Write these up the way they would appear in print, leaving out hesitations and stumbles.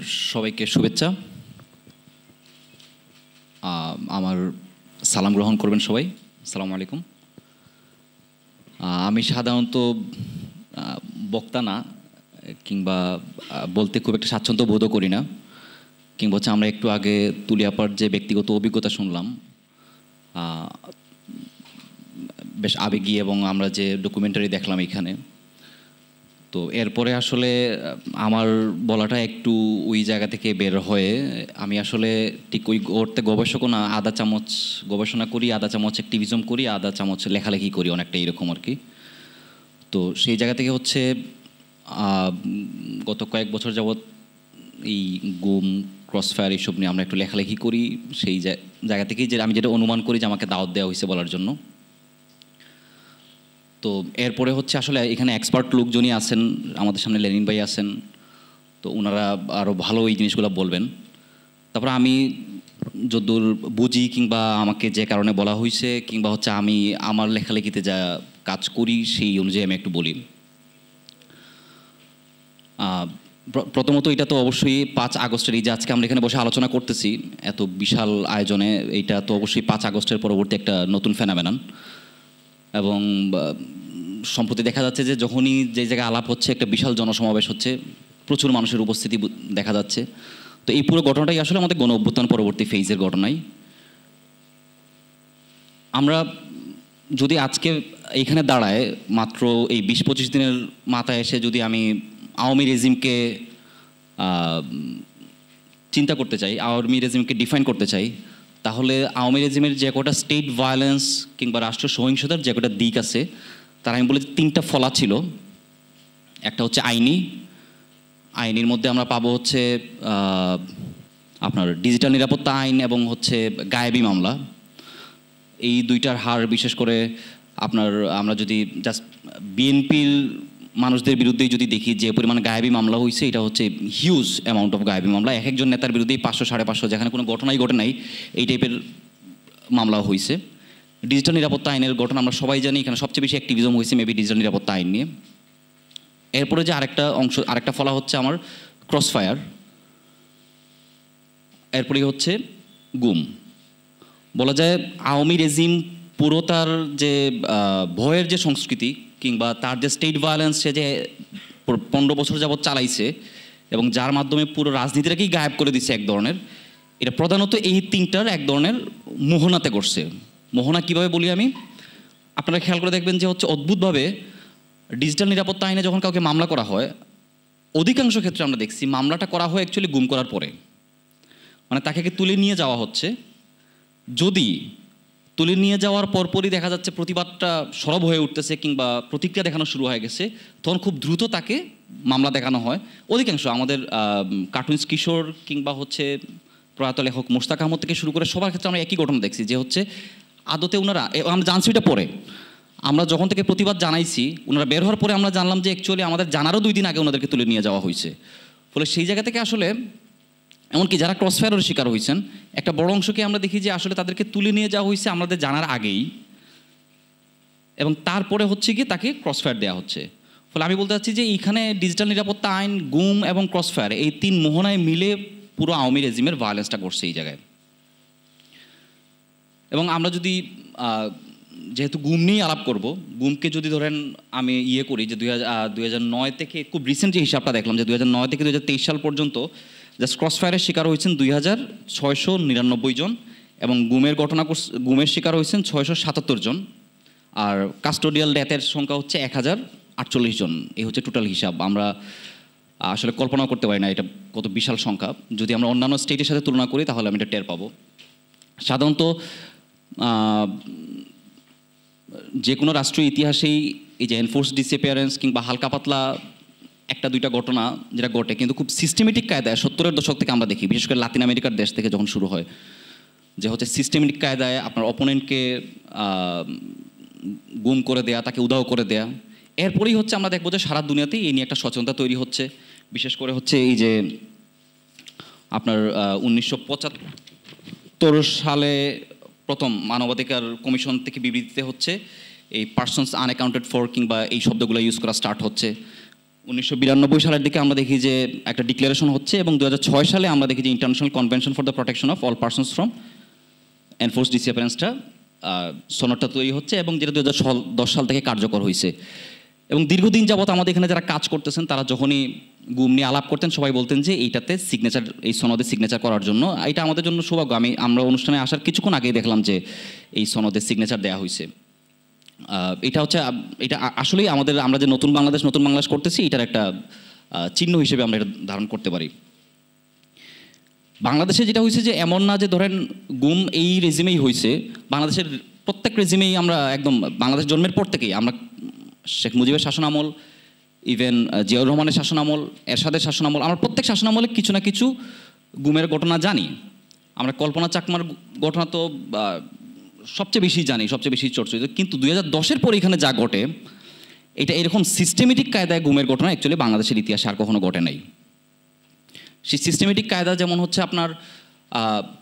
সবাইকে শুভেচ্ছা। আমার সালাম গ্রহণ করবেন সবাই। আসসালামু আলাইকুম। আমি সাধারণত বক্তা না, কিংবা বলতে খুব একটা স্বাচ্ছন্দ্য বোধও করি না, কিংবা হচ্ছে আমরা একটু আগে তুলিয়াপার যে ব্যক্তিগত অভিজ্ঞতা শুনলাম, বেশ আবেগী, এবং আমরা যে ডকুমেন্টারি দেখলাম এখানে, তো এরপরে আসলে আমার বলাটা একটু ওই জায়গা থেকে বের হয়ে আমি আসলে ঠিক ওই করতে গবেষকও না, আধা চামচ গবেষণা করি, আধা চামচ অ্যাক্টিভিজম করি, আধা চামচ লেখালেখি করি, অনেকটা এরকম আর কি। তো সেই জায়গা থেকে হচ্ছে গত কয়েক বছর যাবৎ এই গুম, ক্রসফায়ার এইসব নিয়ে আমরা একটু লেখালেখি করি। সেই জায়গা থেকেই যে আমি যেটা অনুমান করি যে আমাকে দাওয়াত দেওয়া হয়েছে বলার জন্য। তো এরপরে হচ্ছে আসলে এখানে এক্সপার্ট লোকজনই আছেন, আমাদের সামনে লেনিন ভাই আছেন, তো ওনারা আরও ভালো এই জিনিসগুলো বলবেন। তারপর আমি যতদূর বুঝি, কিংবা আমাকে যে কারণে বলা হয়েছে, কিংবা হচ্ছে আমি আমার লেখালেখিতে যা কাজ করি সেই অনুযায়ী আমি একটু বলি। প্রথমত এটা তো অবশ্যই 5 আগস্টের, এই যে আজকে আমরা এখানে বসে আলোচনা করতেছি এত বিশাল আয়োজনে, এইটা তো অবশ্যই 5 আগস্টের পরবর্তী একটা নতুন ফেনোমেনন। এবং সম্প্রতি দেখা যাচ্ছে যে যখনই যে জায়গায় আলাপ হচ্ছে, একটা বিশাল জনসমাবেশ হচ্ছে, প্রচুর মানুষের উপস্থিতি দেখা যাচ্ছে। তো এই পুরো ঘটনাটাই আসলে আমাদের গণ অভ্যুত্থান পরবর্তী ফেজের ঘটনাই। আমরা যদি আজকে এইখানে দাঁড়ায় মাত্র এই 20-25 দিনের মাথায় এসে যদি আমি আওয়ামী রেজিমকে চিন্তা করতে চাই, আওয়ামী রেজিমকে ডিফাইন করতে চাই, তাহলে আওয়ামী রেজিমের যে কটা স্টেট ভায়োলেন্স কিংবা রাষ্ট্র সহিংসতার যে কটা দিক আছে, তার আমি বলি 3টা ফলা ছিল। একটা হচ্ছে আইনের মধ্যে আমরা পাবো হচ্ছে আপনার ডিজিটাল নিরাপত্তা আইন, এবং হচ্ছে গায়েবী মামলা। এই দুইটার হার বিশেষ করে আমরা যদি জাস্ট বিএনপির মানুষদের বিরুদ্ধেই যদি দেখি যে পরিমাণে গায়েবী মামলা হয়েছে, এটা হচ্ছে হিউজ অ্যামাউন্ট অফ গায়েবী মামলা। এক একজন নেতার বিরুদ্ধেই 500-550, যেখানে কোনো ঘটনাই ঘটে নাই, এই টাইপের মামলা হয়েছে। ডিজিটাল নিরাপত্তা আইনের ঘটনা আমরা সবাই জানি, এখানে সবচেয়ে বেশি অ্যাক্টিভিজম হয়েছে মেবি ডিজিটাল নিরাপত্তা আইন নিয়ে। এরপরে যে আরেকটা ফলা হচ্ছে আমার ক্রসফায়ার, এরপরেই হচ্ছে গুম। বলা যায় আওয়ামী রেজিম পুরো তার যে ভয়ের যে সংস্কৃতি, কিংবা তার যে স্টেট ভায়োলেন্স সে যে 15 বছর যাবৎ চালাইছে, এবং যার মাধ্যমে পুরো রাজনীতিটাকেই গায়েব করে দিচ্ছে এক ধরনের, এটা প্রধানত এই 3টার এক ধরনের মোহনাতে করছে। মোহনা কীভাবে বলি আমি, আপনারা খেয়াল করে দেখবেন যে হচ্ছে অদ্ভুতভাবে ডিজিটাল নিরাপত্তা আইনে যখন কাউকে মামলা করা হয়, অধিকাংশ ক্ষেত্রে আমরা দেখছি মামলাটা করা হয় অ্যাকচুয়ালি গুম করার পরে। মানে তাকে তুলে নিয়ে যাওয়া হচ্ছে, যদি তুলে নিয়ে যাওয়ার পরপরই দেখা যাচ্ছে প্রতিবাদটা সরব হয়ে উঠতেছে, কিংবা প্রতিক্রিয়া দেখানো শুরু হয়ে গেছে, তখন খুব দ্রুত তাকে মামলা দেখানো হয়। অধিকাংশ আমাদের কার্টুনিস্ট কিশোর, কিংবা হচ্ছে প্রয়াত লেখক মোশতাক আহমদ থেকে শুরু করে সবার ক্ষেত্রে আমরা একই ঘটনা দেখছি, যে হচ্ছে আদতে ওনারা, আমরা জানছি এটা পরে, আমরা যখন থেকে প্রতিবাদ জানাইছি, ওনারা বের হওয়ার পরে আমরা জানলাম যে অ্যাকচুয়ালি আমাদের জানারও 2 দিন আগে ওনাদেরকে তুলে নিয়ে যাওয়া হয়েছে। ফলে সেই জায়গা থেকে আসলে এমনকি যারা ক্রসফায়ারের শিকার হয়েছেন, একটা বড় অংশকে আমরা দেখি যে আসলে তাদেরকে তুলে নিয়ে যাওয়া হয়েছে আমাদের জানার আগেই, এবং তারপরে হচ্ছে গিয়ে তাকে ক্রসফায়ার দেওয়া হচ্ছে। ফলে আমি বলতে চাচ্ছি যে এইখানে ডিজিটাল নিরাপত্তা আইন, গুম এবং ক্রসফায়ার, এই 3 মোহনায় মিলে পুরো আওয়ামী রেজিমের ভায়োলেন্সটা করছে এই জায়গায়। এবং আমরা যদি যেহেতু গুম নিয়ে আলাপ করব, গুমকে যদি ধরেন আমি করি যে 2009 থেকে, খুব রিসেন্ট যে হিসাবটা দেখলাম, যে 2009 থেকে 2023 সাল পর্যন্ত জাস্ট ক্রসফায়ারের শিকার হয়েছেন 2699 জন, এবং গুমের শিকার হয়েছেন 677 জন, আর কাস্টোডিয়াল ডেথের সংখ্যা হচ্ছে 1048 জন। এই হচ্ছে টোটাল হিসাব। আমরা আসলে কল্পনাও করতে পারি না এটা কত বিশাল সংখ্যা। যদি আমরা অন্যান্য স্টেটের সাথে তুলনা করি তাহলে আমি এটা টের পাবো। সাধারণত যে কোনো রাষ্ট্রীয় ইতিহাসেই এই যে এনফোর্স ডিসঅ্যাপিয়ারেন্স কিংবা হালকা পাতলা 1-2টা ঘটনা যেটা ঘটে, কিন্তু খুব সিস্টেমেটিক কায়দায় 70-এর দশক থেকে আমরা দেখি, বিশেষ করে লাতিন আমেরিকার দেশ থেকে যখন শুরু হয়, যে হচ্ছে সিস্টেমেটিক কায়দায় আপনার অপোনেন্টকে গুম করে দেয়া, তাকে উধাও করে দেয়া। এরপরেই হচ্ছে আমরা দেখবো যে সারা দুনিয়াতেই এই নিয়ে একটা সচেতনতা তৈরি হচ্ছে। বিশেষ করে হচ্ছে এই যে আপনার 1975 সালে প্রথম মানবাধিকার কমিশন থেকে বিবৃতিতে হচ্ছে এই পার্সনস আনঅ্যাকাউন্টেড ফর কিংবা এই শব্দগুলো ইউজ করা স্টার্ট হচ্ছে। 1992 সালের দিকে আমরা দেখি যে একটা ডিক্লারেশন হচ্ছে, এবং 2006 সালে আমরা দেখি যে international convention for the protection of all persons from enforce ডিসঅ্যাপিয়ারেন্সটা সনদটা তৈরি হচ্ছে, এবং যেটা 2010 সাল থেকে কার্যকর হয়েছে। এবং দীর্ঘদিন যাবত আমাদের এখানে যারা কাজ করতেছেন তারা যখনই গুম নিয়ে আলাপ করতেন সবাই বলতেন যে এইটাতে সিগনেচার, এই সনদে সিগনেচার করার জন্য। এটা আমাদের জন্য সৌভাগ্য। আমরা অনুষ্ঠানে আসার কিছুক্ষণ আগেই দেখলাম যে এই সনদে সিগনেচার দেওয়া হয়েছে। এটা হচ্ছে, এটা আসলেই আমরা যে নতুন বাংলাদেশ করতেছি, এটার একটা চিহ্ন হিসেবে আমরা এটা ধারণ করতে পারি। বাংলাদেশে যেটা হয়েছে যে এমন না যে ধরেন গুম এই রেজিমেই হয়েছে, বাংলাদেশের প্রত্যেক রেজিমেই আমরা একদম বাংলাদেশ জন্মের পর থেকেই আমরা শেখ মুজিবের শাসনামল, ইভেন জিয়াউর রহমানের শাসনামল, এরশাদের শাসনামল, আমরা প্রত্যেক শাসনামলে কিছু না কিছু গুমের ঘটনা জানি। আমরা কল্পনা চাকমার ঘটনা তো সবচেয়ে বেশি জানি, সবচেয়ে বেশি চর্চিত। কিন্তু 2010-এর পরে এখানে যা ঘটে, এটা এরকম সিস্টেমেটিক কায়দায় গুমের ঘটনা অ্যাকচুয়ালি বাংলাদেশের ইতিহাসে আর কখনো ঘটে নাই। সেই সিস্টেমেটিক কায়দা যেমন হচ্ছে আপনার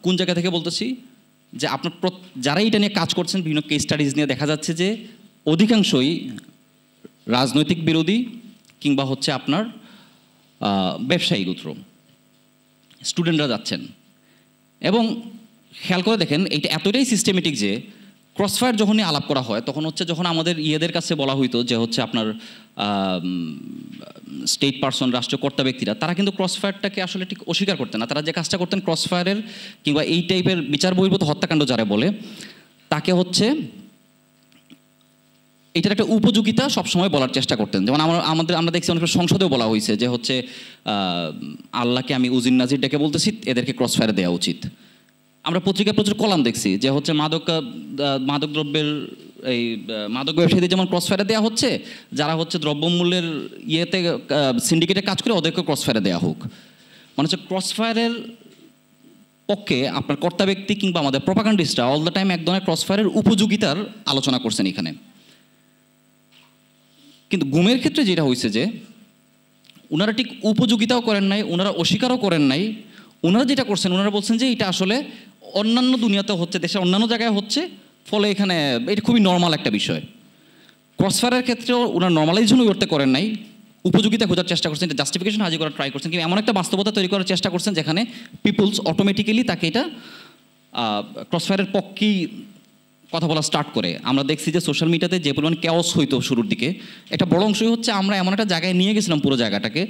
কোন জায়গা থেকে বলতেছি যে আপনার যারা এটা নিয়ে কাজ করছেন বিভিন্ন কেস স্টাডিজ নিয়ে দেখা যাচ্ছে যে অধিকাংশই রাজনৈতিক বিরোধী কিংবা হচ্ছে আপনার ব্যবসায়ী গোত্র স্টুডেন্টরা যাচ্ছেন। এবং খেয়াল করে দেখেন এটা এতটাই সিস্টেমেটিক যে ক্রসফায়ার যখনই আলাপ করা হয় তখন হচ্ছে যখন আমাদের ইয়েদের কাছে বলা হইতো যে হচ্ছে আপনার স্টেট পারসন, রাষ্ট্রীয় কর্তা ব্যক্তিরা, তারা কিন্তু ক্রসফায়ারটাকে আসলে ঠিক অস্বীকার করতেন না। তারা যে কাজটা করতেন ক্রসফায়ারের কিংবা এই টাইপের বিচার বহির্ভূত হত্যাকাণ্ড যারা বলে তাকে হচ্ছে এটার একটা উপযোগিতা সবসময় বলার চেষ্টা করতেন। যেমন আমরা দেখছি অনেক সংসদেও বলা হয়েছে যে হচ্ছে আল্লাহকে আমি উজির নাজির ডেকে বলতেছি, এদেরকে ক্রসফায়ার দেওয়া উচিত। আমরা পত্রিকায় প্রচুর কলাম দেখছি যে হচ্ছে মাদক দ্রব্যের এই মাদক ব্যবসায়ীদের যেমন ক্রসফায়ারে দেওয়া হচ্ছে, যারা হচ্ছে দ্রব্যমূল্যের ইয়েতে সিন্ডিকেটে কাজ করে ওদেরকে ক্রসফায়ারে দেওয়া হোক। মানে হচ্ছে ক্রসফায়ারের পক্ষে আপনার কর্তা ব্যক্তি কিংবা আমাদের প্রপাগান্ডিস্টরা অল দ্য টাইম এক ধরনের ক্রসফায়ারের উপযোগিতার আলোচনা করছেন এখানে। কিন্তু গুমের ক্ষেত্রে যেটা হয়েছে যে ওনারা ঠিক উপযোগিতাও করেন নাই, ওনারা অস্বীকারও করেন নাই। ওনারা যেটা করছেন, ওনারা বলছেন যে এটা আসলে অন্যান্য দুনিয়াতেও হচ্ছে, দেশের অন্যান্য জায়গায় হচ্ছে, ফলে এখানে এটা খুবই নর্মাল একটা বিষয়। ক্রসফায়ারের ক্ষেত্রেও ওনারা নর্মালাইজেশন করতে করেন নাই, উপযোগিতা খোঁজার চেষ্টা করছেন, এটা জাস্টিফিকেশন হাজির করার ট্রাই করছেন, কিন্তু এমন একটা বাস্তবতা তৈরি করার চেষ্টা করছেন যেখানে পিপুলস অটোমেটিক্যালি তাকে এটা ক্রসফায়ারের পক্ষেই কথা বলা স্টার্ট করে। আমরা দেখছি যে সোশ্যাল মিডিয়াতে যে পরিমাণ ক্যাওস হইতো শুরুর দিকে, একটা বড় অংশই হচ্ছে আমরা এমন একটা জায়গায় নিয়ে গেছিলাম পুরো জায়গাটাকে,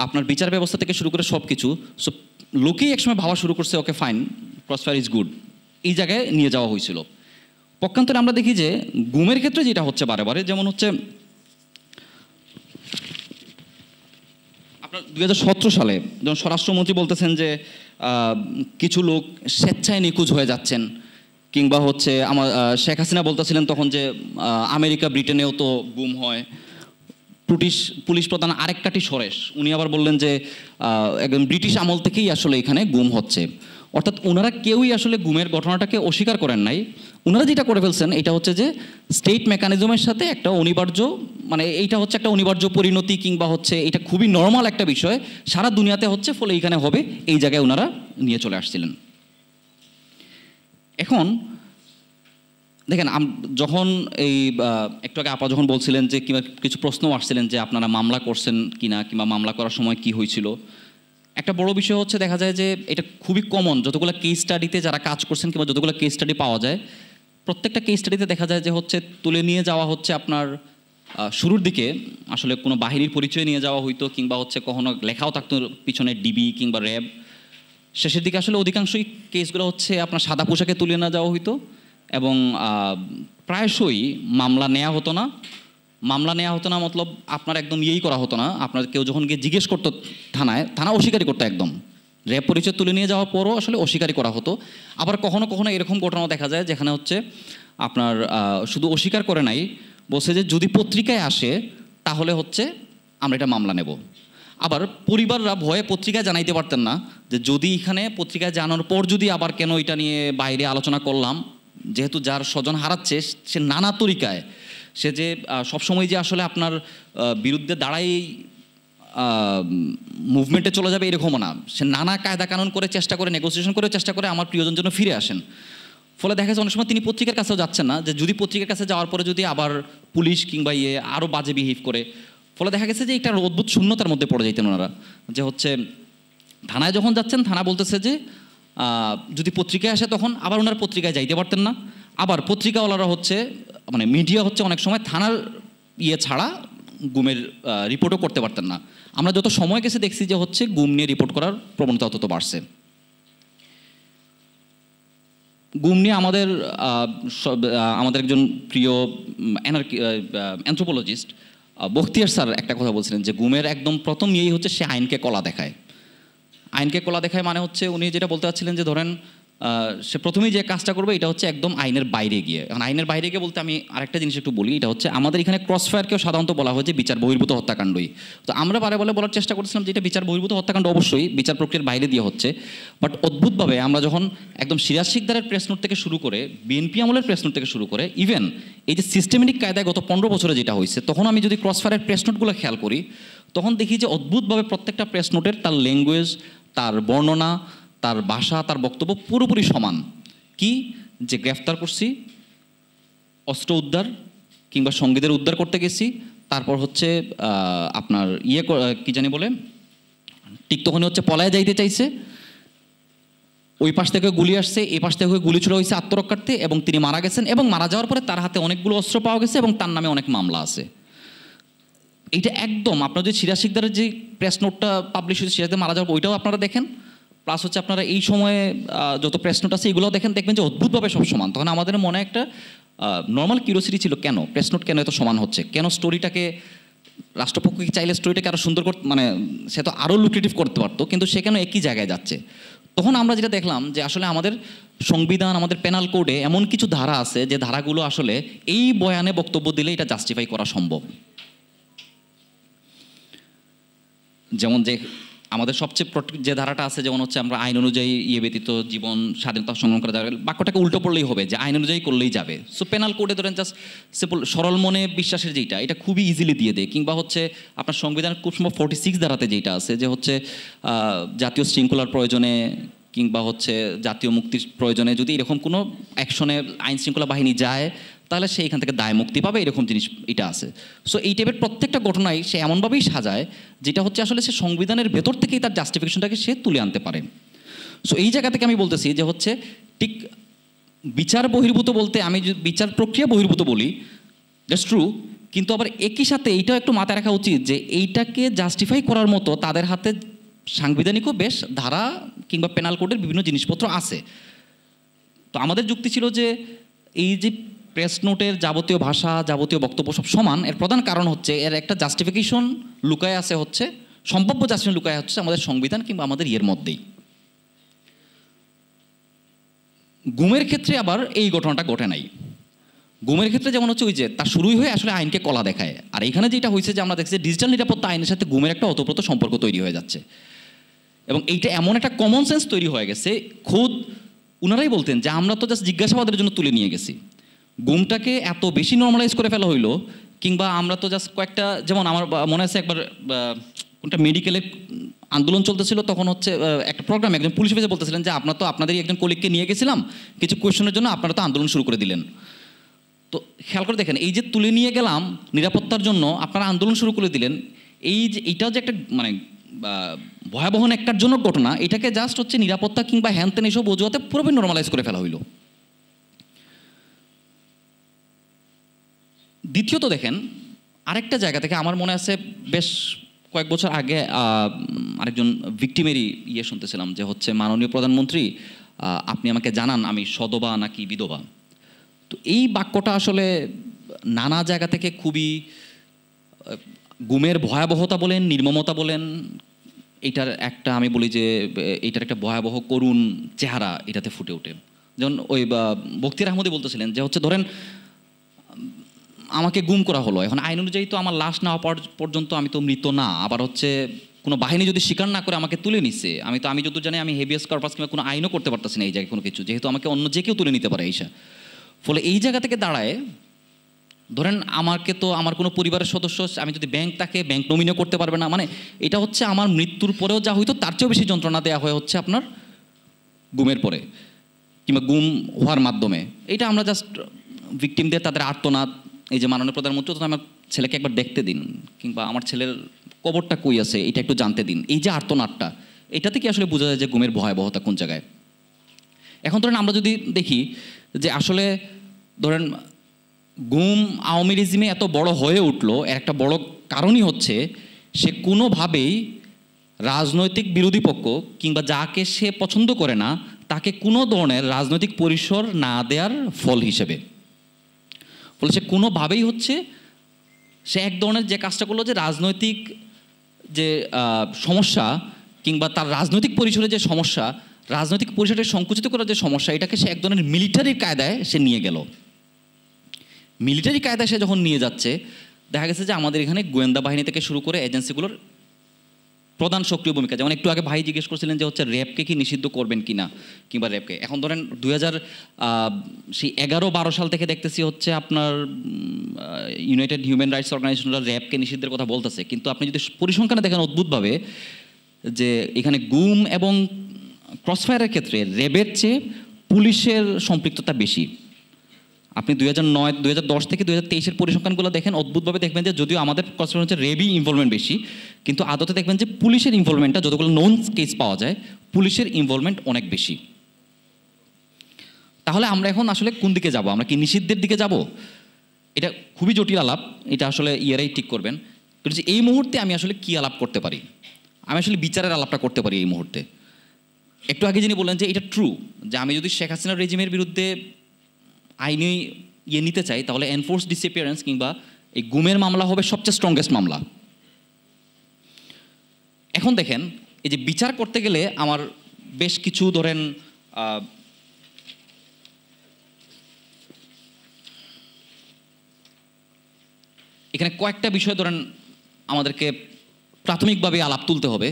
আপনার বিচার ব্যবস্থা থেকে শুরু করে সব কিছু। সো লোকেই একসময় ভাবা শুরু করছে okay fine, Crossfire is good, এই জায়গায় নিয়ে যাওয়া হয়েছিল। পক্ষান্তরে আমরা দেখি যে গুমের ক্ষেত্রে যেটা হচ্ছে বারে বারে, যেমন হচ্ছে আপনার 2017 সালে যখন স্বরাষ্ট্রমন্ত্রী বলতেছেন যে কিছু লোক স্বেচ্ছায় নিখোঁজ হয়ে যাচ্ছেন, কিংবা হচ্ছে আমার শেখ হাসিনা বলতেছিলেন তখন যে আমেরিকা ব্রিটেনেও তো গুম হয়। পুলিশ প্রধান আরেকটাটি সরেশ উনি আবার বললেন যে একদম ব্রিটিশ আমল থেকেই আসলে এখানে গুম হচ্ছে। অর্থাৎ ওনারা কেউই আসলে গুমের ঘটনাটাকে অস্বীকার করেন নাই। ওনারা যেটা করে ফেলছেন এটা হচ্ছে যে স্টেট মেকানিজমের সাথে একটা অনিবার্য, মানে এইটা হচ্ছে একটা অনিবার্য পরিণতি, কিংবা হচ্ছে এটা খুবই নর্মাল একটা বিষয়, সারা দুনিয়াতে হচ্ছে, ফলে এইখানে হবে, এই জায়গায় ওনারা নিয়ে চলে আসছিলেন। এখন দেখেন যখন এই একটু আগে আপা যখন বলছিলেন যে কিংবা কিছু প্রশ্ন আসছিলেন যে আপনারা মামলা করছেন কিনা কিংবা মামলা করার সময় কি হয়েছিল, একটা বড় বিষয় হচ্ছে দেখা যায় যে এটা খুবই কমন, যতগুলো কেস স্টাডিতে যারা কাজ করছেন কিংবা যতগুলো কেস স্টাডি পাওয়া যায়, প্রত্যেকটা কেস স্টাডিতে দেখা যায় যে হচ্ছে তুলে নিয়ে যাওয়া হচ্ছে আপনার শুরুর দিকে আসলে কোনো বাহিনীর পরিচয় নিয়ে যাওয়া হইতো, কিংবা হচ্ছে কখনো লেখাও থাকতো পিছনে ডিবি কিংবা র্যাব। শেষের দিকে আসলে অধিকাংশই কেসগুলো হচ্ছে আপনার সাদা পোশাকে তুলে না যাওয়া হইতো, এবং প্রায়শই মামলা নেওয়া হতো না। মতলব আপনার একদম ইয়েই করা হতো না, আপনার কেউ যখন গিয়ে জিজ্ঞেস করতো থানা অস্বীকারই করতো, একদম র্যাব পরিচয় তুলে নিয়ে যাওয়ার পরও আসলে অস্বীকারই করা হতো। আবার কখনো কখনো এরকম ঘটনাও দেখা যায় যেখানে হচ্ছে আপনার শুধু অস্বীকার করে নাই, বলছে যে যদি পত্রিকায় আসে তাহলে হচ্ছে আমরা এটা মামলা নেব। আবার পরিবাররা ভয়ে পত্রিকায় জানাইতে পারতেন না যে যদি এখানে পত্রিকায় জানানোর পর যদি আবার কেন এটা নিয়ে বাইরে আলোচনা করলাম, যেহেতু যার স্বজন হারাচ্ছে সে নানা তরিকায়, সে যে সবসময় যে আসলে আপনার বিরুদ্ধে দাঁড়াই মুভমেন্টে চলে যাবে এরকমও না, সে নানা কায়দা কানুন করে চেষ্টা করে, নেগোসিয়েশন করে চেষ্টা করে আমার প্রিয়জন যেন ফিরে আসেন। ফলে দেখা যাচ্ছে অনেক সময় তিনি পত্রিকার কাছেও যাচ্ছেন না, যে যদি পত্রিকার কাছে যাওয়ার পরে যদি আবার পুলিশ কিংবা আরও বাজে বিহেভ করে, ফলে দেখা গেছে যে একটা অদ্ভুত শূন্যতার মধ্যে পড়ে যাইতেন ওনারা, যে হচ্ছে থানায় যখন যাচ্ছেন থানা বলতেছে যে যদি পত্রিকায় আসে তখন আবার ওনার পত্রিকায় যাইতে পারতেন না, আবার পত্রিকাওয়ালারা হচ্ছে মানে মিডিয়া হচ্ছে অনেক সময় থানার ইয়ে ছাড়া গুমের রিপোর্টও করতে পারতেন না। আমরা যত সময় গেছে দেখছি যে হচ্ছে গুম নিয়ে রিপোর্ট করার প্রবণতা তত বাড়ছে। গুম নিয়ে আমাদের একজন প্রিয় অ্যানথ্রোপোলজিস্ট বখতিয়ার স্যার একটা কথা বলছিলেন যে গুমের একদম প্রথম ইয়েই হচ্ছে সে আইনকে কলা দেখায়। আইনকে কলা দেখায় মানে হচ্ছে উনি যেটা বলতে চাচ্ছিলেন যে ধরেন সে প্রথমেই যে কাজটা করবে এটা হচ্ছে একদম আইনের বাইরে গিয়ে। এখন আইনের বাইরে গিয়ে বলতে আমি আরেকটা জিনিস একটু বলি, এটা হচ্ছে আমাদের এখানে ক্রসফায়ারকেও সাধারণত বলা হয় যে বিচার বহির্ভূত হত্যাকাণ্ডই। তো আমরা বারে বলার চেষ্টা করছিলাম যে এটা বিচার বহির্ভূত হত্যাকাণ্ড, অবশ্যই বিচার প্রক্রিয়ার বাইরে দিয়ে হচ্ছে। বাট অদ্ভুতভাবে আমরা যখন একদম সিরাজ শিকদারের প্রেস নোট থেকে শুরু করে বিএনপি আমলের প্রেস নোট থেকে শুরু করে ইভেন এই যে সিস্টেমেটিক কায়দায় গত 15 বছরে যেটা হয়েছে, তখন আমি যদি ক্রসফায়ারের প্রেস নোটগুলো খেয়াল করি তখন দেখি যে অদ্ভুতভাবে প্রত্যেকটা প্রেস নোটের তার ল্যাঙ্গুয়েজ, তার বর্ণনা, তার ভাষা, তার বক্তব্য পুরোপুরি সমান। কি যে গ্রেফতার করছি, অস্ত্র উদ্ধার কিংবা সঙ্গীদের উদ্ধার করতে গেছি, তারপর হচ্ছে আপনার কি জানি বলে ঠিক তখনই হচ্ছে পলায় যাইতে চাইছে, ওই পাশ থেকে গুলি আসছে, এই পাশ থেকে গুলি ছোড়া হয়েছে আত্মরক্ষার্থে এবং তিনি মারা গেছেন, এবং মারা যাওয়ার পরে তার হাতে অনেকগুলো অস্ত্র পাওয়া গেছে এবং তার নামে অনেক মামলা আছে। এইটা একদম আপনার যে সিরাজ শিকদারের যে প্রেস নোটটা পাবলিশ হয়েছে সিরাজদের মারা যাওয়ার ওইটাও আপনারা দেখেন, প্লাস হচ্ছে আপনারা এই সময়ে যত প্রেস নোট আছে এগুলোও দেখবেন যে অদ্ভুতভাবে সব সমান। তখন আমাদের মনে একটা নর্মাল কিউরিওসিটি ছিল, কেন প্রেস নোট কেন এত সমান হচ্ছে, কেন স্টোরিটাকে রাষ্ট্রপক্ষ কি চাইলে স্টোরিটাকে আরও সুন্দর করতে, মানে সে তো আরও লুক্রেটিভ করতে পারতো, কিন্তু সে কেন একই জায়গায় যাচ্ছে। তখন আমরা যেটা দেখলাম যে আসলে আমাদের সংবিধান, আমাদের পেনাল কোডে এমন কিছু ধারা আছে যে ধারাগুলো আসলে এই বয়ানে বক্তব্য দিলে এটা জাস্টিফাই করা সম্ভব। যেমন যে আমাদের সবচেয়ে যে ধারাটা আছে, যেমন হচ্ছে আমরা আইন অনুযায়ী ব্যতীত জীবন স্বাধীনতা সংগ্রাম করা যাবে, বাক্যটাকে উল্টো পড়লেই হবে যে আইন অনুযায়ী করলেই যাবে। সো পেনাল কোডে ধরেন জাস্ট সিম্পল সরল মনে বিশ্বাসের যেটা, এটা খুবই ইজিলি দিয়ে দেয়। কিংবা হচ্ছে আপনার সংবিধানের খুব সম্ভব 46 ধারাতে যেটা আছে যে হচ্ছে জাতীয় শৃঙ্খলার প্রয়োজনে কিংবা হচ্ছে জাতীয় মুক্তির প্রয়োজনে যদি এরকম কোনো অ্যাকশনে আইন শৃঙ্খলা বাহিনী যায় তাহলে সে এখান থেকে দায় মুক্তি পাবে, এরকম জিনিস এটা আছে। সো এই টাইপের প্রত্যেকটা ঘটনায় সে এমনভাবেই সাজায় যেটা হচ্ছে আসলে সে সংবিধানের ভেতর থেকেই তার জাস্টিফিকেশনটাকে সে তুলে আনতে পারে। সো এই জায়গা থেকে আমি বলতেছি যে হচ্ছে ঠিক বিচার বহির্ভূত বলতে আমি যদি বিচার প্রক্রিয়া বহির্ভূত বলি, দ্যাটস ট্রু, কিন্তু আবার একই সাথে এইটাও একটু মাথায় রাখা উচিত যে এইটাকে জাস্টিফাই করার মতো তাদের হাতে সাংবিধানিকও বেশ ধারা কিংবা পেনাল কোডের বিভিন্ন জিনিসপত্র আছে। তো আমাদের যুক্তি ছিল যে এই যে প্রেস নোটের যাবতীয় ভাষা, যাবতীয় বক্তব্য সব সমান, এর প্রধান কারণ হচ্ছে এর একটা জাস্টিফিকেশন লুকায় আছে, হচ্ছে সম্ভাব্য জাস্টিফিকেশন লুকায় হচ্ছে আমাদের সংবিধান কিংবা আমাদের মধ্যেই। গুমের ক্ষেত্রে আবার এই ঘটনাটা ঘটে নাই। গুমের ক্ষেত্রে যেমন হচ্ছে ওই যে তার শুরুই হয়ে আসলে আইনকে কলা দেখায়, আর এখানে যেটা হয়েছে যে আমরা দেখছি ডিজিটাল নিরাপত্তা আইনের সাথে গুমের একটা ওতপ্রোত সম্পর্ক তৈরি হয়ে যাচ্ছে, এবং এইটা এমন একটা কমন সেন্স তৈরি হয়ে গেছে। খোদ উনারাই বলতেন যে আমরা তো জাস্ট জিজ্ঞাসাবাদের জন্য তুলে নিয়ে গেছি, গুমটাকে এত বেশি নর্মালাইজ করে ফেলা হইলো, কিংবা আমরা তো জাস্ট কয়েকটা, যেমন আমার মনে আছে একবার কোনটা মেডিকেলে আন্দোলন চলতেছিল, তখন হচ্ছে একটা প্রোগ্রামে একজন পুলিশ অফিসার বলতেছিলেন যে আপনার তো আপনাদেরই একজন কলিগকে নিয়ে গেছিলাম কিছু কোয়েশনের জন্য, আপনারা তো আন্দোলন শুরু করে দিলেন। তো খেয়াল করে দেখেন, এই যে তুলে নিয়ে গেলাম নিরাপত্তার জন্য, আপনারা আন্দোলন শুরু করে দিলেন, এই যে এইটাও যে একটা মানে ভয়াবহ একটার জন্য ঘটনা, এটাকে জাস্ট হচ্ছে নিরাপত্তা কিংবা হ্যানত্যান এইসব অজুহাতে পুরোপুরি নর্মালাইজ করে ফেলা হইল। দ্বিতীয়ত দেখেন, আরেকটা জায়গা থেকে আমার মনে আছে বেশ কয়েক বছর আগে আরেকজন ভিক্টিমেরই শুনতেছিলাম যে হচ্ছে মাননীয় প্রধানমন্ত্রী আপনি আমাকে জানান আমি সদবা নাকি বিধবা। তো এই বাক্যটা আসলে নানা জায়গা থেকে খুবই গুমের ভয়াবহতা বলেন, নির্মমতা বলেন, এটার একটা আমি বলি যে এটার একটা ভয়াবহ করুণ চেহারা এটাতে ফুটে ওঠে। যেমন ওই বখতিয়ার আহমদই বলতেছিলেন যে হচ্ছে ধরেন আমাকে গুম করা হলো, এখন আইন অনুযায়ী তো আমার লাশ না হওয়া পর্যন্ত আমি তো মৃত না, আবার হচ্ছে কোনো বাহিনী যদি স্বীকার না করে আমাকে তুলে নিচ্ছে, আমি যত জানি আমি হেভিয়াস কর্পাস কিংবা কোনো আইনও করতে পারতেছি না এই জায়গায় কোনো কিছু, যেহেতু আমাকে অন্য যে কেউ তুলে নিতে পারে এইসা। ফলে এই জায়গা থেকে দাঁড়ায় ধরেন আমাকে তো আমার কোনো পরিবারের সদস্য, আমি যদি ব্যাংক তাকে ব্যাংক নমিনিও করতে পারবে না, মানে এটা হচ্ছে আমার মৃত্যুর পরেও যা হইতো তার চেয়েও বেশি যন্ত্রণা দেওয়া হয়ে হচ্ছে আপনার গুমের পরে কিংবা গুম হওয়ার মাধ্যমে। এটা আমরা জাস্ট ভিকটিমদের তাদের আর্তনাদ, এই যে মাননীয় প্রধানমন্ত্রী তথা আমার ছেলেকে একবার দেখতে দিন, কিংবা আমার ছেলের কবরটা কই আছে এটা একটু জানতে দিন, এই যে আর্তনাদটা, এটা থেকে আসলে বোঝা যায় যে গুমের ভয়াবহতা কোন জায়গায়। এখন ধরেন আমরা যদি দেখি যে আসলে ধরেন গুম আওয়ামী রেজিমে এত বড় হয়ে উঠলো, এর একটা বড় কারণই হচ্ছে সে কোনোভাবেই রাজনৈতিক বিরোধী পক্ষ কিংবা যাকে সে পছন্দ করে না তাকে কোনো ধরনের রাজনৈতিক পরিসর না দেওয়ার ফল হিসেবে। ফলে সে কোনোভাবেই হচ্ছে সে এক ধরনের যে কাজটা করলো, যে রাজনৈতিক যে সমস্যা কিংবা তার রাজনৈতিক পরিসরে যে সমস্যা, রাজনৈতিক পরিসরকে সংকুচিত করার যে সমস্যা, এটাকে সে এক ধরনের মিলিটারির কায়দায় সে নিয়ে গেল। মিলিটারি কায়দায় সে যখন নিয়ে যাচ্ছে, দেখা গেছে যে আমাদের এখানে গোয়েন্দা বাহিনী থেকে শুরু করে এজেন্সিগুলোর প্রধান সক্রিয় ভূমিকা। যেমন একটু আগে ভাই জিজ্ঞেস করছিলেন যে হচ্ছে র্যাবকে কি নিষিদ্ধ করবেন কিনা, কিংবা র্যাবকে এখন ধরেন 2011-12 সাল থেকে দেখতেছি হচ্ছে আপনার ইউনাইটেড হিউম্যান রাইটস অর্গানাইজেশনরা র্যাবকে নিষিদ্ধের কথা বলতেছে, কিন্তু আপনি যদি পরিসংখ্যানে দেখেন অদ্ভুতভাবে যে এখানে গুম এবং ক্রসফায়ারের ক্ষেত্রে র্যাবের চেয়ে পুলিশের সম্পৃক্ততা বেশি। আপনি 2010 থেকে 2023-এর পরিসংখ্যানগুলো দেখেন, অদ্ভুতভাবে দেখবেন যে যদিও আমাদের ক্রসফায়ার হচ্ছে র্যাবই ইনভলভমেন্ট বেশি, কিন্তু আদতে দেখবেন যে পুলিশের ইনভলভমেন্টটা, যতগুলো নন কেস পাওয়া যায় পুলিশের ইনভলভমেন্ট অনেক বেশি। তাহলে আমরা এখন আসলে কোন দিকে যাব? আমরা কি নিষিদ্ধের দিকে যাব? এটা খুবই জটিল আলাপ, এটা আসলে ইয়ারাই ঠিক করবেন। কিন্তু এই মুহূর্তে আমি আসলে কি আলাপ করতে পারি? আমি আসলে বিচারের আলাপটা করতে পারি এই মুহূর্তে। একটু আগে যিনি বললেন যে এটা ট্রু, যে আমি যদি শেখ হাসিনার রেজিমের বিরুদ্ধে আইনি নিতে চাই, তাহলে এনফোর্স ডিসঅ্যাপিয়ারেন্স কিংবা এই গুমের মামলা হবে সবচেয়ে স্ট্রংগেস্ট মামলা। এখন দেখেন, এই যে বিচার করতে গেলে আমার বেশ কিছু ধরেন এখানে কয়েকটা বিষয় ধরেন আমাদেরকে প্রাথমিকভাবে আলাপ তুলতে হবে।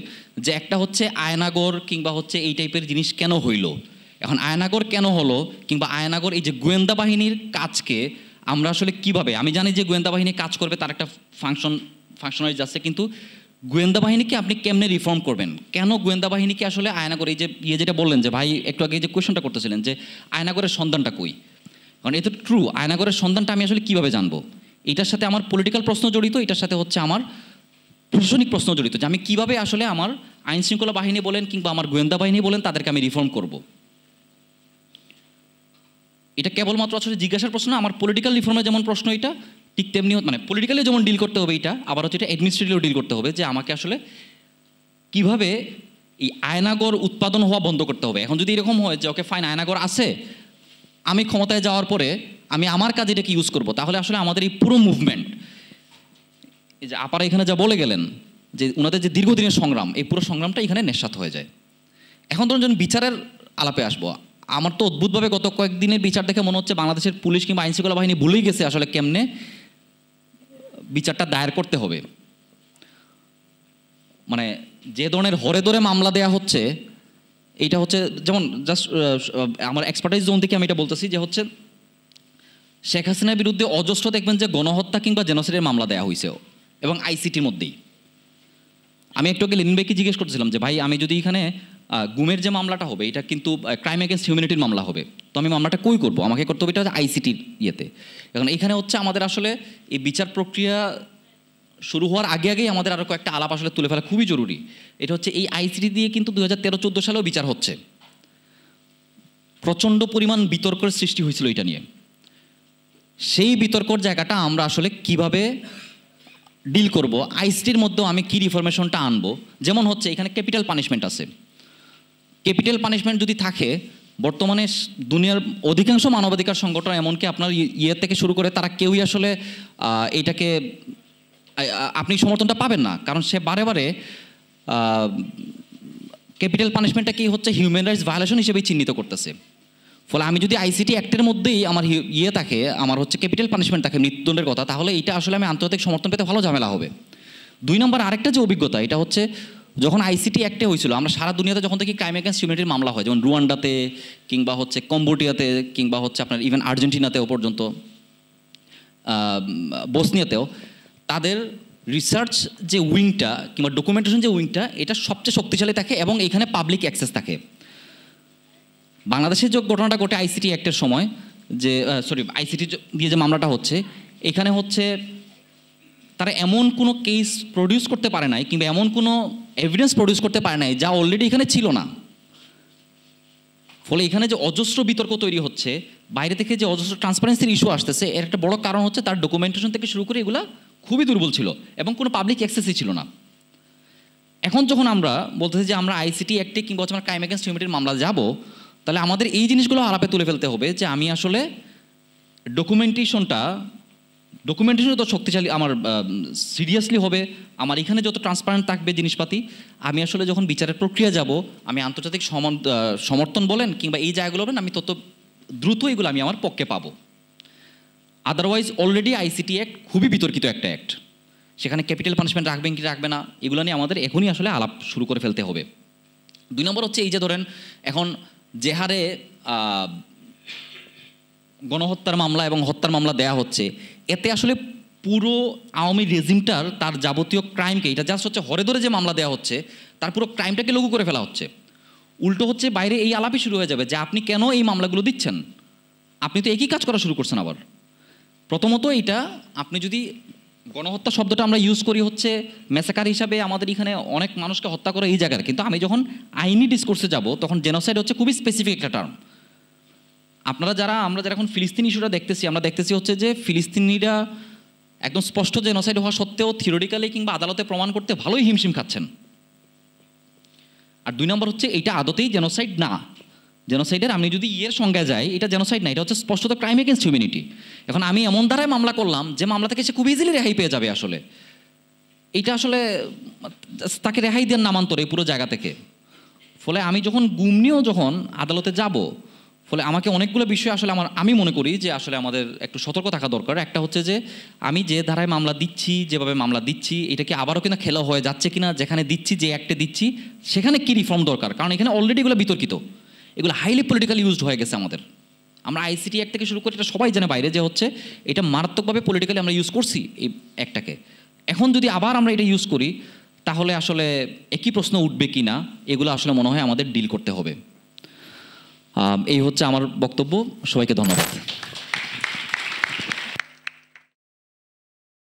যে একটা হচ্ছে আয়নাগর কিংবা হচ্ছে এই টাইপের জিনিস কেন হইল। এখন আয়নাগর কেন হলো, কিংবা আয়নাগর এই যে গোয়েন্দা বাহিনীর কাজকে আমরা আসলে কিভাবে, আমি জানি যে গোয়েন্দা বাহিনী কাজ করবে, তার একটা ফাংশনারিজ আছে, কিন্তু গোয়েন্দা বাহিনীকে আপনি কেমনে রিফর্ম করবেন? কেন গোয়েন্দা বাহিনীকে আসলে আয়নাগর, এই যে যেটা বললেন যে ভাই একটু আগে যে কোয়েশনটা করতেছিলেন যে আয়নাগরের সন্ধানটা কই, কারণ এটা ট্রু, আয়নাগরের সন্ধানটা আমি আসলে কিভাবে জানবো? এটার সাথে আমার পলিটিক্যাল প্রশ্ন জড়িত, এটার সাথে হচ্ছে আমার প্রশাসনিক প্রশ্ন জড়িত, যে আমি কীভাবে আসলে আমার আইন শৃঙ্খলা বাহিনী বলেন কিংবা আমার গোয়েন্দা বাহিনী বলেন তাদেরকে আমি রিফর্ম করব। এটা কেবলমাত্র আসলে জিজ্ঞাসার প্রশ্ন, আমার পলিটিক্যাল রিফর্মের যেমন প্রশ্ন এটা, ঠিক তেমনি মানে পলিটিক্যালি যেমন ডিল করতে হবে এটা, আবার হচ্ছে এটা অ্যাডমিনিস্ট্রেটিভও ডিল করতে হবে, যে আমাকে আসলে কিভাবে এই আয়নাগর উৎপাদন হওয়া বন্ধ করতে হবে। এখন যদি এরকম হয় যে ওকে ফাইন আয়নাগর আছে, আমি ক্ষমতায় যাওয়ার পরে আমি আমার কাজে এটাকে ইউজ করব, তাহলে আসলে আমাদের এই পুরো মুভমেন্ট, এই যে আপারা এখানে যা বলে গেলেন যে ওনাদের যে দীর্ঘদিনের সংগ্রাম, এই পুরো সংগ্রামটা এখানে নেশাত হয়ে যায়। এখন ধরুন যখন বিচারের আলাপে আসবো, আমার তো অদ্ভুতভাবে গত কয়েকদিনের বিচার দেখে মনে হচ্ছে বাংলাদেশের পুলিশ কিংবা আইনশৃঙ্খলা বাহিনী ভুলেই গেছে আসলে কেমনে বিচারটা দায়ের করতে হবে। মানে যে ধরনের হরে ধরে মামলা দেয়া হচ্ছে, এইটা হচ্ছে যেমন জাস্ট আমার এক্সপার্টাইজ জোন থেকে আমি এটা বলতেছি যে হচ্ছে শেখ হাসিনার বিরুদ্ধে অজস্র দেখবেন যে গণহত্যা কিংবা জেনোসাইডের মামলা দেওয়া হয়েছে, এবং আইসিটির মধ্যেই। আমি একটু আগে লিন ভাইকে জিজ্ঞেস করছিলাম যে ভাই আমি যদি এখানে গুমের যে মামলাটা হবে এটা কিন্তু ক্রাইম এগেনস্ট হিউম্যানিটির মামলা হবে, তো আমি মামলাটা কই করবো? আমাকে করতে হবে এটা হচ্ছে আইসিটির ইয়েতে। এখন এখানে হচ্ছে আমাদের আসলে এই বিচার প্রক্রিয়া শুরু হওয়ার আগে আগেই আমাদের আরও কয়েকটা আলাপ আসলে তুলে ফেলা খুবই জরুরি। এটা হচ্ছে এই আইসিটি দিয়ে কিন্তু 2013-14 সালেও বিচার হচ্ছে, প্রচণ্ড পরিমাণ বিতর্কের সৃষ্টি হয়েছিল এটা নিয়ে। সেই বিতর্কর জায়গাটা আমরা আসলে কিভাবে ডিল করব, আইসিটির মধ্যেও আমি কি রিফরমেশনটা আনবো। যেমন হচ্ছে এখানে ক্যাপিটাল পানিশমেন্ট আছে, ক্যাপিটাল পানিশমেন্ট যদি থাকে, বর্তমানে দুনিয়ার অধিকাংশ মানবাধিকার সংগঠন এমনকি আপনার ইয়ে থেকে শুরু করে তারা কেউই আসলে এটাকে আপনি সমর্থনটা পাবেন না, কারণ সে বারে বারে ক্যাপিটাল পানিশমেন্টটা কি হচ্ছে হিউম্যান রাইটস ভায়োলেশন হিসেবেই চিহ্নিত করতেছে। ফলে আমি যদি আইসিটি অ্যাক্টের মধ্যেই আমার ইয়ে থাকে, আমার হচ্ছে ক্যাপিটাল পানিশমেন্ট থাকে মৃত্যুদণ্ডের কথা, তাহলে এটা আসলে আমি আন্তর্জাতিক সমর্থন পেতে ভালো ঝামেলা হবে। 2 নম্বর আরেকটা যে অভিজ্ঞতা, এটা হচ্ছে যখন আইসিটি অ্যাক্টে হয়েছিল, আমরা সারা দুনিয়াতে যখন থেকে ক্রাইম এগেন্স্ট হিউম্যানিটির মামলা হয়, যেমন রুয়ান্ডাতে কিংবা হচ্ছে কম্বোডিয়াতে কিংবা হচ্ছে আপনার ইভেন আর্জেন্টিনাতেও পর্যন্ত, বসনিয়াতেও, তাদের রিসার্চ যে উইংটা কিংবা ডকুমেন্টেশন যে উইংটা, এটা সবচেয়ে শক্তিশালী থাকে এবং এখানে পাবলিক অ্যাক্সেস থাকে। বাংলাদেশের যে ঘটনাটা ঘটে আইসিটি অ্যাক্টের সময়, যে আইসিটি দিয়ে যে মামলাটা হচ্ছে, এখানে হচ্ছে তারা এমন কোনো কেস প্রডিউস করতে পারে নাই কিংবা এমন কোনো এভিডেন্স প্রডিউস করতে পারে নাই যা অলরেডি এখানে ছিল না। ফলে এখানে যে অজস্র বিতর্ক তৈরি হচ্ছে, বাইরে থেকে যে অজস্র ট্রান্সপারেন্সির ইস্যু আসতেছে, এর একটা বড় কারণ হচ্ছে তার ডকুমেন্টেশন থেকে শুরু করে এগুলা খুবই দুর্বল ছিল এবং কোনো পাবলিক অ্যাক্সেসই ছিল না। এখন যখন আমরা বলতেছি যে আমরা আইসিটি অ্যাক্টে কিংবা হচ্ছে আমরা ক্রাইম এগেন্স্ট হিউম্যানিটির মামলা যাব, তাহলে আমাদের এই জিনিসগুলো আলাপে তুলে ফেলতে হবে যে আমি আসলে ডকুমেন্টেশনটা তো শক্তিশালী, আমার সিরিয়াসলি হবে, আমার এখানে যত ট্রান্সপারেন্ট থাকবে জিনিসপাতি, আমি আসলে যখন বিচারের প্রক্রিয়া যাব, আমি আন্তর্জাতিক সমর্থন বলেন কিংবা এই জায়গাগুলো বলেন, আমি তত দ্রুত এগুলো আমি আমার পক্ষে পাবো। আদারওয়াইজ অলরেডি আইসিটি অ্যাক্ট খুবই বিতর্কিত একটা অ্যাক্ট, সেখানে ক্যাপিটাল পানিশমেন্ট রাখবেন কি রাখবে না এগুলো নিয়ে আমাদের এখনই আসলে আলাপ শুরু করে ফেলতে হবে। 2 নম্বর হচ্ছে এই যে ধরেন এখন যে হারে গণহত্যার মামলা এবং হত্যার মামলা দেয়া হচ্ছে, এতে আসলে পুরো আওয়ামী রেজিমটার তার যাবতীয় ক্রাইমকে, এটা জাস্ট হচ্ছে হরে ধরে যে মামলা দেওয়া হচ্ছে তার পুরো ক্রাইমটাকে লঘু করে ফেলা হচ্ছে। উল্টো হচ্ছে বাইরে এই আলাপই শুরু হয়ে যাবে যে আপনি কেন এই মামলাগুলো দিচ্ছেন, আপনি তো একই কাজ করা শুরু করছেন। আবার প্রথমত এটা আপনি যদি গণহত্যা শব্দটা আমরা ইউজ করি হচ্ছে ম্যাসাকার হিসাবে, আমাদের এখানে অনেক মানুষকে হত্যা করে এই জায়গার, কিন্তু আমি যখন আইনি ডিসকোর্সে যাব তখন জেনোসাইড হচ্ছে খুবই স্পেসিফিক একটা টার্ম। আমরা যারা এখন ফিলিস্তিনি ইস্যুটা দেখতেছি, আমরা দেখতেছি হচ্ছে যে ফিলিস্তিনিরা একদম স্পষ্ট জেনোসাইড হওয়া সত্ত্বেও থিওরিটিক্যালি কিংবা আদালতে প্রমাণ করতে ভালোই হিমশিম খাচ্ছেন। আর 2 নম্বর হচ্ছে এটা আদতেই জেনোসাইড না। জেনোসাইডের আমি যদি সংজ্ঞায় যাই, এটা জেনোসাইড না, এটা হচ্ছে স্পষ্টত ক্রাইম এগেন্স্ট হিউম্যানিটি। এখন আমি এমন ধারায় মামলা করলাম যে মামলা থেকে সে খুব ইজিলি রেহাই পেয়ে যাবে, আসলে এটা আসলে তাকে রেহাই দেওয়ার নামান্তর এই পুরো জায়গা থেকে। ফলে আমি যখন গুম নিয়েও যখন আদালতে যাব, ফলে আমাকে অনেকগুলো বিষয় আসলে আমি মনে করি যে আসলে আমাদের একটু সতর্ক থাকা দরকার। একটা হচ্ছে যে আমি যে ধারায় মামলা দিচ্ছি, যেভাবে মামলা দিচ্ছি, এটা কি আবারও কিনা খেলা হয়ে যাচ্ছে কিনা, যেখানে দিচ্ছি যে অ্যাক্টে দিচ্ছি সেখানে কি রিফর্ম দরকার, কারণ এখানে অলরেডি এগুলো বিতর্কিত, এগুলো হাইলি পলিটিক্যালি ইউজড হয়ে গেছে আমাদের। আমরা আইসিটি অ্যাক্ট থেকে শুরু করে এটা সবাই জানে বাইরে যে হচ্ছে এটা মারাত্মকভাবে পলিটিক্যালি আমরা ইউজ করছি এই অ্যাক্টটাকে। এখন যদি আবার আমরা এটা ইউজ করি তাহলে আসলে একই প্রশ্ন উঠবে কি না, এগুলো আসলে মনে হয় আমাদের ডিল করতে হবে। এই হচ্ছে আমার বক্তব্য। সবাইকে ধন্যবাদ।